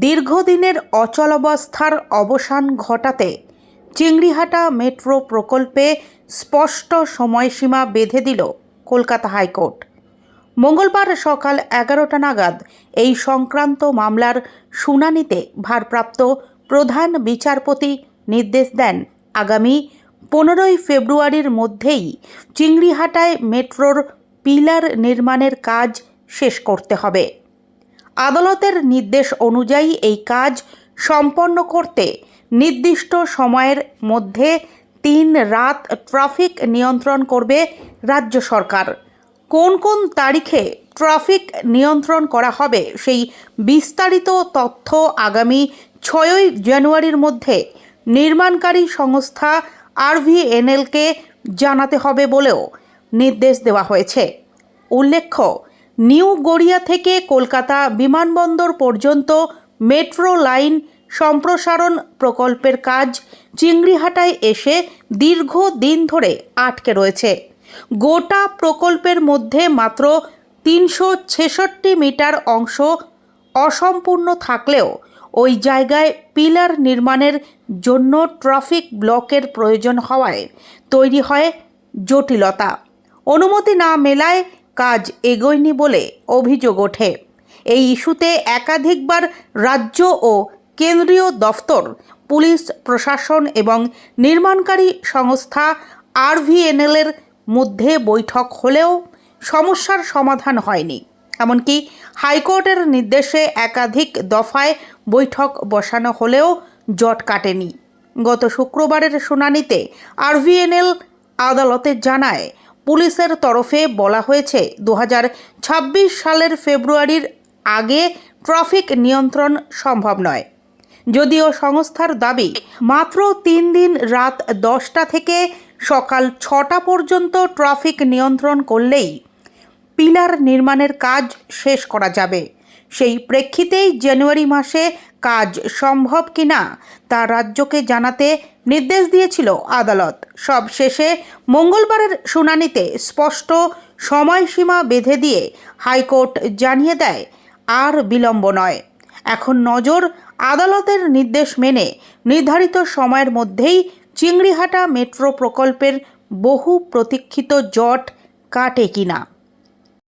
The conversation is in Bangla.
দীর্ঘদিনের অচলাবস্থার অবসান ঘটাতে চিংড়িহাটা মেট্রো প্রকল্পে স্পষ্ট সময়সীমা বেঁধে দিল কলকাতা হাইকোর্ট। মঙ্গলবার সকাল 11টা নাগাদ এই সংক্রান্ত মামলার শুনানিতে ভারপ্রাপ্ত প্রধান বিচারপতি নির্দেশ দেন আগামী 15ই ফেব্রুয়ারির মধ্যেই চিংড়িহাটায় মেট্রোর পিলার নির্মাণের কাজ শেষ করতে হবে। আদালতের নির্দেশ অনুযায়ী এই কাজ সম্পন্ন করতে নির্দিষ্ট সময়ের মধ্যে 3 রাত ট্রাফিক নিয়ন্ত্রণ করবে রাজ্য সরকার। কোন কোন তারিখে ট্রাফিক নিয়ন্ত্রণ করা হবে সেই বিস্তারিত তথ্য আগামী 6ই জানুয়ারির মধ্যে নির্মাণকারী সংস্থা RVNLকে জানাতে হবে বলেও নির্দেশ দেওয়া হয়েছে। উল্লেখ্য, নিউ গড়িয়া থেকে কলকাতা বিমানবন্দর পর্যন্ত মেট্রো লাইন সম্প্রসারণ প্রকল্পের কাজ চিংড়িহাটায় এসে দীর্ঘদিন ধরে আটকে রয়েছে। গোটা প্রকল্পের মধ্যে মাত্র 366 মিটার অংশ অসম্পূর্ণ থাকলেও ওই জায়গায় পিলার নির্মাণের জন্য ট্রাফিক ব্লকের প্রয়োজন হওয়ায় তৈরি হয় জটিলতা। অনুমতি না মেলায় কাজ এগোয়নি বলে অভিযোগ ওঠে। এই ইস্যুতে একাধিকবার রাজ্য ও কেন্দ্রীয় দফতর, পুলিশ প্রশাসন এবং নির্মাণকারী সংস্থা RVNL-এর মধ্যে বৈঠক হলেও সমস্যার সমাধান হয়নি। এমনকি হাইকোর্টের নির্দেশে একাধিক দফায় বৈঠক বসানো হলেও জট কাটেনি। গত শুক্রবারের শুনানিতে RVNL আদালতে জানায়, পুলিশের তরফে বলা হয়েছে 2026 সালের ফেব্রুয়ারির আগে ট্রাফিক নিয়ন্ত্রণ সম্ভব নয়। যদিও সংস্থার দাবি মাত্র 3 দিন রাত 10টা থেকে সকাল 6টা পর্যন্ত ট্রাফিক নিয়ন্ত্রণ করলেই পিলার নির্মাণের কাজ শেষ করা যাবে। সেই প্রেক্ষিতেই জানুয়ারি মাসে কাজ সম্ভব কিনা তা রাজ্যকে জানাতে নির্দেশ দিয়েছিল আদালত। সব শেষে মঙ্গলবারের শুনানিতে স্পষ্ট সময়সীমা বেঁধে দিয়ে হাইকোর্ট জানিয়ে দেয়, আর বিলম্ব নয়। এখন নজর আদালতের নির্দেশ মেনে নির্ধারিত সময়ের মধ্যেই চিংড়িহাটা মেট্রো প্রকল্পের বহু প্রতীক্ষিত জট কাটে কিনা।